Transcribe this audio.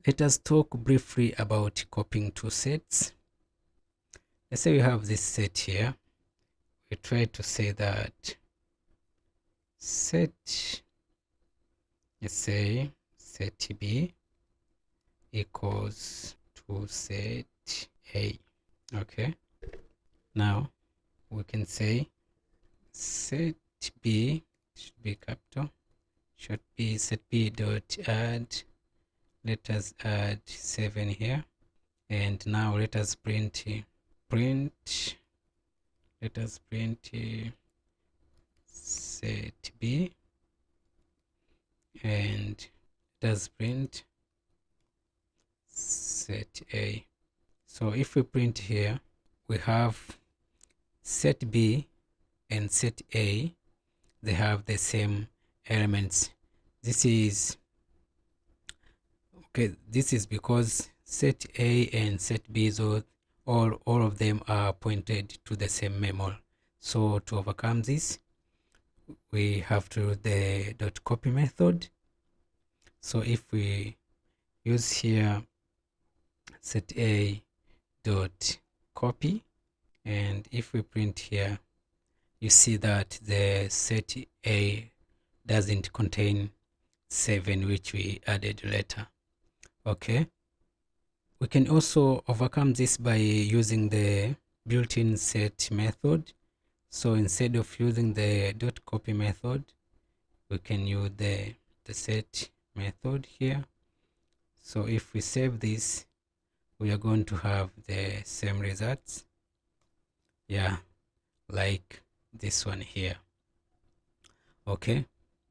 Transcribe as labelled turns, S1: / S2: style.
S1: Let us talk briefly about copying two sets. Let's say we have this set here. We try to say that set, let's say set B equals to set A. Okay, now we can say set B should be capital, should be set B dot add. Let us add 7 here, and now let us print set B, and let us print set A. So if we print here, we have set B and set A, they have the same elements. This is okay, this is because set A and set B, so all of them are pointed to the same memory. So to overcome this, we have to use the dot copy method. So if we use here set A dot copy, and if we print here, you see that the set A doesn't contain 7, which we added later. Okay, we can also overcome this by using the built-in set method. So instead of using the dot copy method, we can use the set method here. So if we save this, we are going to have the same results, yeah, like this one here. Okay,